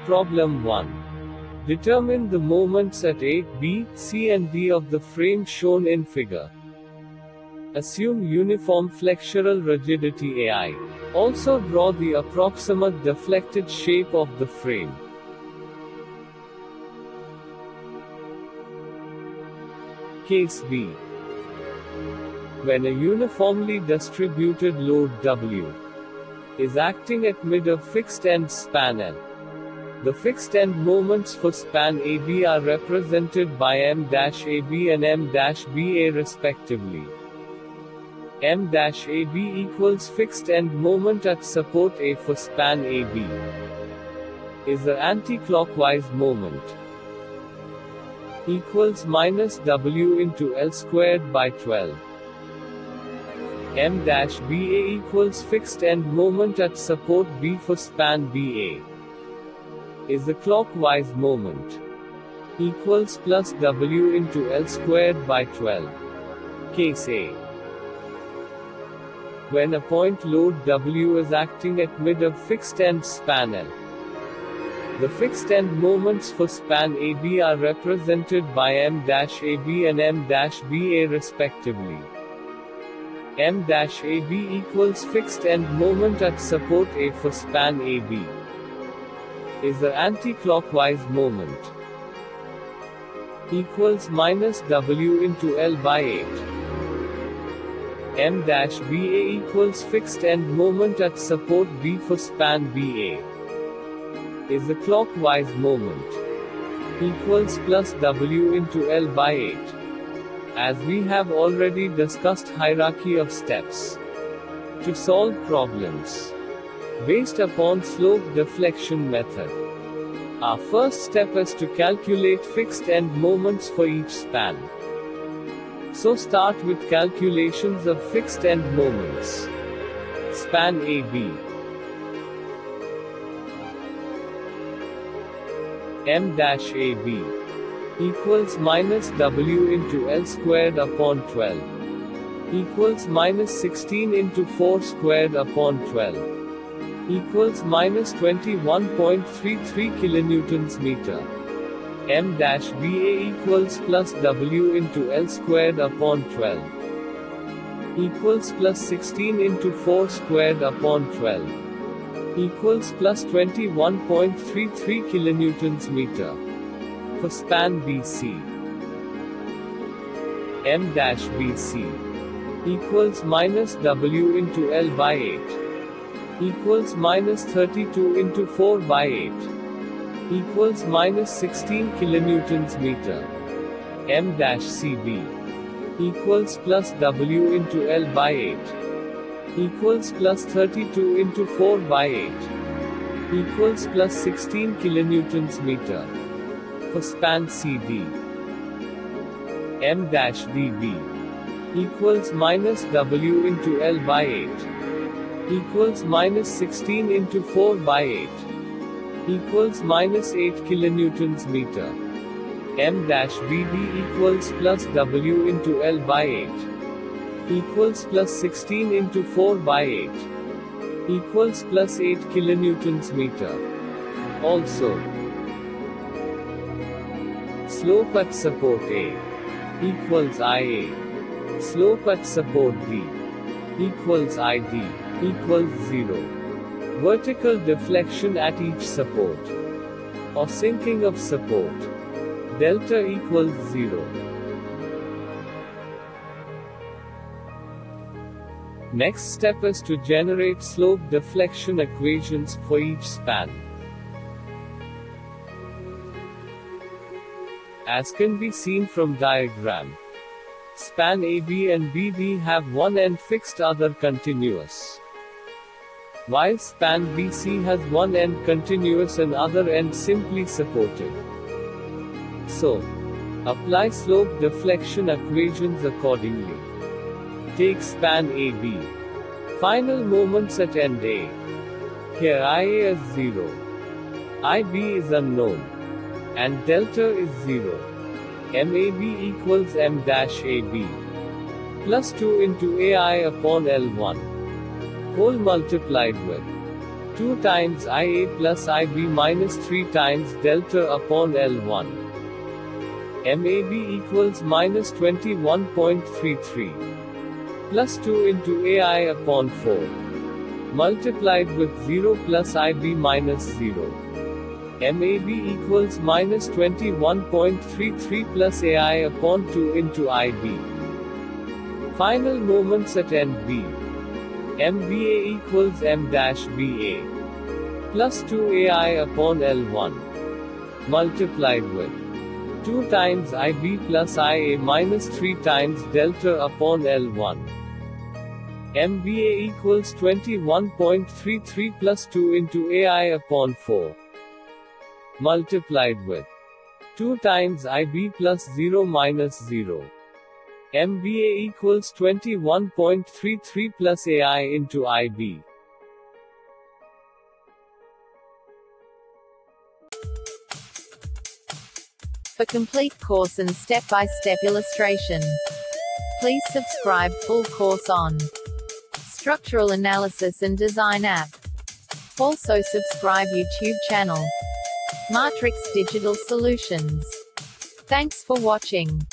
Problem 1. Determine the moments at A, B, C and D of the frame shown in figure. Assume uniform flexural rigidity AI. Also draw the approximate deflected shape of the frame. Case B. When a uniformly distributed load W is acting at mid of fixed end span L, the fixed end moments for span AB are represented by M-AB and M-BA respectively. M-AB equals fixed end moment at support A for span AB is the anti-clockwise moment equals minus W into L squared by 12. M-BA equals fixed end moment at support B for span BA is the clockwise moment equals plus W into L squared by 12. Case A. When a point load W is acting at mid of fixed end span L, the fixed end moments for span AB are represented by M-AB and M-BA respectively. M-AB equals fixed end moment at support A for span AB is the anti-clockwise moment equals minus W into L by 8. M-BA equals fixed end moment at support B for span BA is the clockwise moment equals plus W into L by 8. As we have already discussed hierarchy of steps to solve problems based upon slope deflection method, our first step is to calculate fixed end moments for each span. So start with calculations of fixed end moments. Span AB. M-AB equals minus W into L squared upon 12 equals minus 16 into 4 squared upon 12 equals minus 21.33 kilonewtons meter. M-BA equals plus W into L squared upon 12 equals plus 16 into 4 squared upon 12 equals plus 21.33 kilonewtons meter. For span BC, M-BC equals minus W into L by 8 equals minus 32 into 4 by 8 equals minus 16 kilonewtons meter. M-CB equals plus W into L by 8 equals plus 32 into 4 by 8 equals plus 16 kilonewtons meter. For span CD, M-DB equals minus W into L by 8 equals minus 16 into 4 by 8 equals minus 8 kilonewtons meter. M-BB equals plus W into L by 8 equals plus 16 into 4 by 8 equals plus 8 kilonewtons meter. Also, slope at support A equals IA. Slope at support B equals ID equals 0. Vertical deflection at each support or sinking of support delta equals 0. Next step is to generate slope deflection equations for each span. As can be seen from diagram, span AB and BD have one end fixed, other continuous, while span BC has one end continuous and other end simply supported. So, apply slope deflection equations accordingly. Take span AB. Final moments at end A. Here IA is 0. IB is unknown. And delta is 0. MAB equals M-AB plus 2 into AI upon L1 whole multiplied with 2 times IA plus IB minus 3 times delta upon L1. MAB equals minus 21.33 plus 2 into AI upon 4 multiplied with 0 plus IB minus 0. MAB equals minus 21.33 plus AI upon 2 into IB. Final moments at NB. MBA equals M-BA plus 2AI upon L1 multiplied with 2 times IB plus IA minus 3 times delta upon L1. MBA equals 21.33 plus 2 into AI upon 4 multiplied with 2 times IB plus 0 minus 0. MBA equals 21.33 plus AI into IB. For complete course and step-by-step illustration, please subscribe full course on Structural Analysis and Design app. Also subscribe YouTube channel Maatrixx Digital Solutions. Thanks for watching.